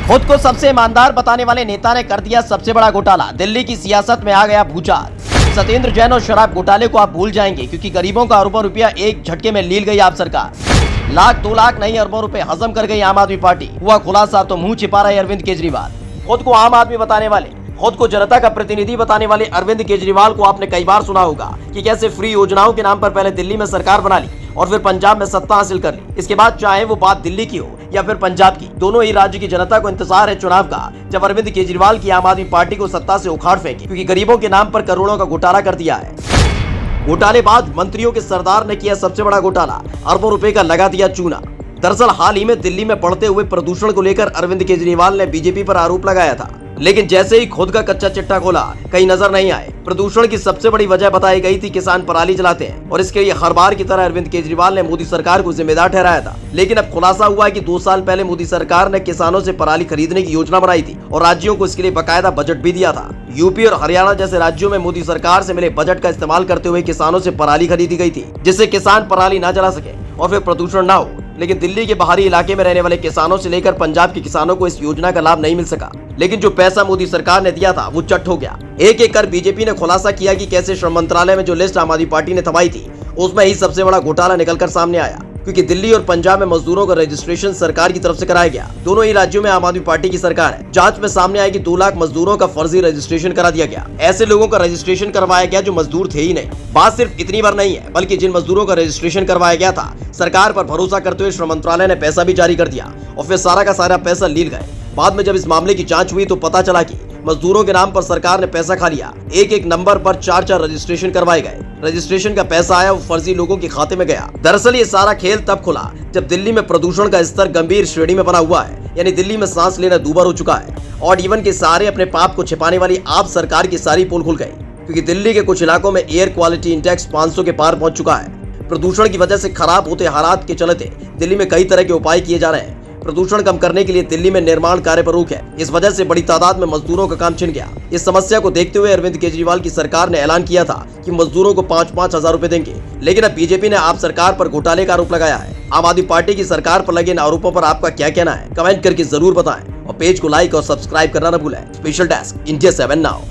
खुद को सबसे ईमानदार बताने वाले नेता ने कर दिया सबसे बड़ा घोटाला। दिल्ली की सियासत में आ गया भूचाल। सत्येंद्र जैन और शराब घोटाले को आप भूल जाएंगे, क्योंकि गरीबों का अरबों रुपया एक झटके में लील गई आप सरकार। लाख 2 लाख नहीं अरबों रुपए हजम कर गई आम आदमी पार्टी। हुआ खुलासा तो मुंह छिपा रहे अरविंद केजरीवाल। खुद को आम आदमी बताने वाले, खुद को जनता का प्रतिनिधि बताने वाले अरविंद केजरीवाल को आपने कई बार सुना होगा कि कैसे फ्री योजनाओं के नाम पर पहले दिल्ली में सरकार बना ली और फिर पंजाब में सत्ता हासिल कर ली। इसके बाद चाहे वो बात दिल्ली की हो या फिर पंजाब की, दोनों ही राज्य की जनता को इंतजार है चुनाव का, जब अरविंद केजरीवाल की आम आदमी पार्टी को सत्ता से उखाड़ फेंके, क्योंकि गरीबों के नाम पर करोड़ों का घोटाला कर दिया है। घोटाले बाद मंत्रियों के सरदार ने किया सबसे बड़ा घोटाला, अरबों रुपए का लगा दिया चूना। दरअसल हाल ही में दिल्ली में बढ़ते हुए प्रदूषण को लेकर अरविंद केजरीवाल ने बीजेपी पर आरोप लगाया था, लेकिन जैसे ही खुद का कच्चा चिट्ठा खोला कहीं नजर नहीं आए। प्रदूषण की सबसे बड़ी वजह बताई गई थी किसान पराली जलाते हैं, और इसके लिए हर बार की तरह अरविंद केजरीवाल ने मोदी सरकार को जिम्मेदार ठहराया था। लेकिन अब खुलासा हुआ है कि 2 साल पहले मोदी सरकार ने किसानों से पराली खरीदने की योजना बनाई थी और राज्यों को इसके लिए बकायदा बजट भी दिया था। यूपी और हरियाणा जैसे राज्यों में मोदी सरकार से मिले बजट का इस्तेमाल करते हुए किसानों से पराली खरीदी गई थी, जिससे किसान पराली न जला सके और फिर प्रदूषण न हो। लेकिन दिल्ली के बाहरी इलाके में रहने वाले किसानों से लेकर पंजाब के किसानों को इस योजना का लाभ नहीं मिल सका। लेकिन जो पैसा मोदी सरकार ने दिया था वो चट हो गया। एक एक कर बीजेपी ने खुलासा किया कि कैसे श्रम मंत्रालय में जो लिस्ट आम आदमी पार्टी ने थमाई थी उसमें ही सबसे बड़ा घोटाला निकलकर सामने आया, क्योंकि दिल्ली और पंजाब में मजदूरों का रजिस्ट्रेशन सरकार की तरफ से कराया गया। दोनों ही राज्यों में आम आदमी पार्टी की सरकार है। जांच में सामने आया कि 2 लाख मजदूरों का फर्जी रजिस्ट्रेशन करा दिया गया। ऐसे लोगों का रजिस्ट्रेशन करवाया गया जो मजदूर थे ही नहीं। बात सिर्फ इतनी बार नहीं है, बल्कि जिन मजदूरों का रजिस्ट्रेशन करवाया गया था, सरकार पर भरोसा करते हुए श्रम मंत्रालय ने पैसा भी जारी कर दिया और फिर सारा का सारा पैसा लील गए। बाद में जब इस मामले की जांच हुई तो पता चला कि मजदूरों के नाम पर सरकार ने पैसा खा लिया। एक एक नंबर पर 4 रजिस्ट्रेशन करवाए गए। रजिस्ट्रेशन का पैसा आया वो फर्जी लोगों के खाते में गया। दरअसल ये सारा खेल तब खुला जब दिल्ली में प्रदूषण का स्तर गंभीर श्रेणी में बना हुआ है, यानी दिल्ली में सांस लेना दूभर हो चुका है। ऑड इवन के सहारे अपने पाप को छिपाने वाली आप सरकार की सारी पोल खुल गई, क्योंकि दिल्ली के कुछ इलाकों में एयर क्वालिटी इंडेक्स 500 के पार पहुंच चुका है। प्रदूषण की वजह से खराब होते हालात के चलते दिल्ली में कई तरह के उपाय किए जा रहे हैं। प्रदूषण कम करने के लिए दिल्ली में निर्माण कार्य पर रोक है। इस वजह से बड़ी तादाद में मजदूरों का काम छिन गया। इस समस्या को देखते हुए अरविंद केजरीवाल की सरकार ने ऐलान किया था कि मजदूरों को 5-5 हजार रुपए देंगे। लेकिन अब बीजेपी ने आप सरकार पर घोटाले का आरोप लगाया है। आम आदमी पार्टी की सरकार पर लगे इन आरोपों पर आपका क्या कहना है, कमेंट करके जरूर बताएं और पेज को लाइक और सब्सक्राइब करना न भूलें। Special desk India 7 now.